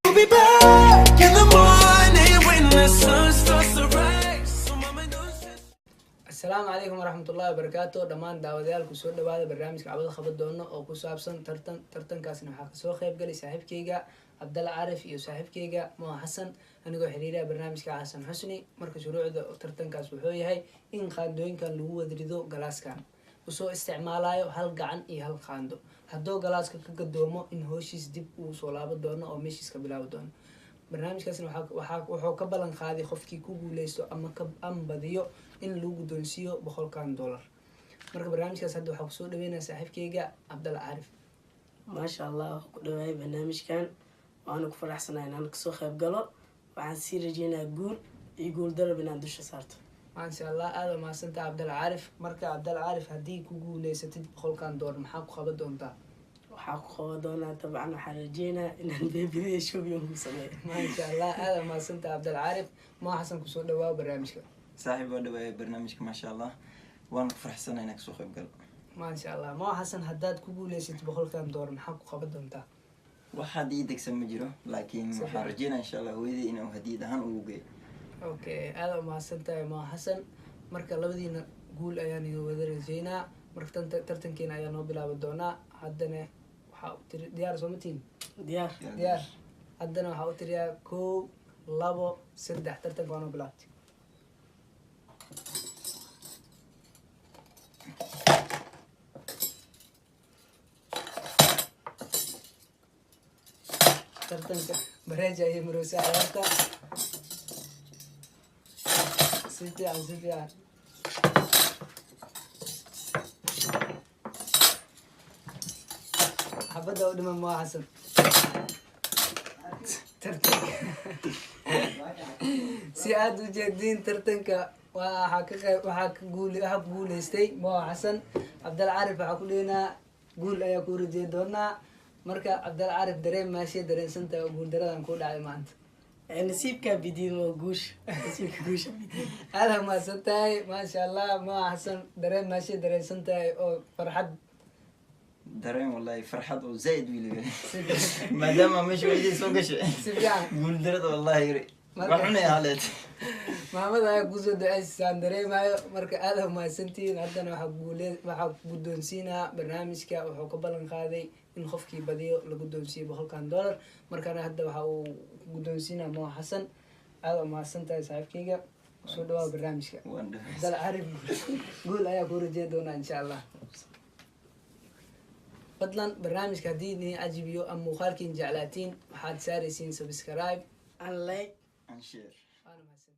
We'll be back in the morning when the sun starts to rise. So mama knows just... السلام عليكم ورحمة الله وبركاته دمان داوديال كسر دبادة برنامج عبد خبر دونه أو كسابسن ترتن كاسن حق سو خيب قلي صاحب كيجا عبد الله عارف يو صاحب كيجا مو حسن أنا جو حريرة برنامج كحسن حسني مركز شروع ترتن كاس وحوي هاي إن خاندوين كان لهو دريدو جلاس كان وسو استعماله هل قعن هل خاندو هدو جلاس كقدومه إن هوشيس دب وصلابة دونه أو مشيس كبلاو دونه barnaamijkaasna wuxuu ka ballan qaaday qofkii ku guuleysto ama badiyo in lagu guddoonsiiyo $100 marka barnaamijkaas hadda waxaa kusoo dhaweynaya saaxiibkeyga cabdalla caarif maasha allah ku dhawaay barnaamijkan waana ku faraxsanahay inaan kasoo qayb galo waxaan sii rajeynayaa guul iyo guul darab inaan dusha saarto maasha allah aada mahadsantaha cabdalla caarif marka cabdalla caarif haddii ku guuleysatid $100 maxaa ku qaban doontaa waxaa ku qaban doonaa dabcan waxaan rajeynayaa inaan beebidiya showbiyan ku sameeyo maasha allah aada mahadsantaha cabdalla caarif maa xasan kusoo dhawaa barnaamijka صاحب ودواء برنامجك ما شاء الله وانا فرح سنة انك سوق بقلب ما شاء الله maa xasan haddaad ku guuleysid $100 maxaa ku qaban doontaa واحد يدك سمجره لكن حرجينا ان شاء الله ويدي انه هديد هان ووقي okay aada mahadsantahay maa xasan marka labadiina guul ayaan iga wada rajeynaa marka tartankeena ayaa noo bilaabi doonaa haddana waxaa u tiri diyaar soo matiin diyaar haddana waxaa u tiriyaa 1 2 3 tartanka waa noo bilaabtay tartanka bareeja iyo maroosa ciyaarta si fiican xabadda u dhiman maa xasan tartanka si aad u jeediin tartanka waxaa guuleystay maa xasan cabdalla caarif waxaa ku dheynaa guul ayaa ku rajey doonaa marka cabdalla caarif dareen maashee dareensantahay oo guuldaradan ku dhacday maanta nasiibkaa bidiin waa guusha nasiibka guusha aada mahadsan tahay maasha allah maa xasan dareen maashee dareensantahay oo farxad درين والله فرحت وزايد ويلي ما دام مش ويدي سوق شيء سبيان قول درد والله يري وحنا يا هالات maamada ayaa kusoo duceysaan dareemayo marka aada mahadsantihiin haddana waxaa guddoonsiinaa barnaamijka wuxuu ka ballan qaaday in qofkii badiyo la guddoonsiiyo $100 markana hadda waxa uu guddoonsiinaa moo xasan aada mahadsantahay saaxiibkeyga kusoo dhawaa barnaamijka cabdalla caarif guul ayaa ku rajey doonaa insha allah fadlan barnaamijka haddii idin cajibiyo ama muuqaalkiin jeclaatiin waxaad saaraysiin subscribe and like and share waana mahadsan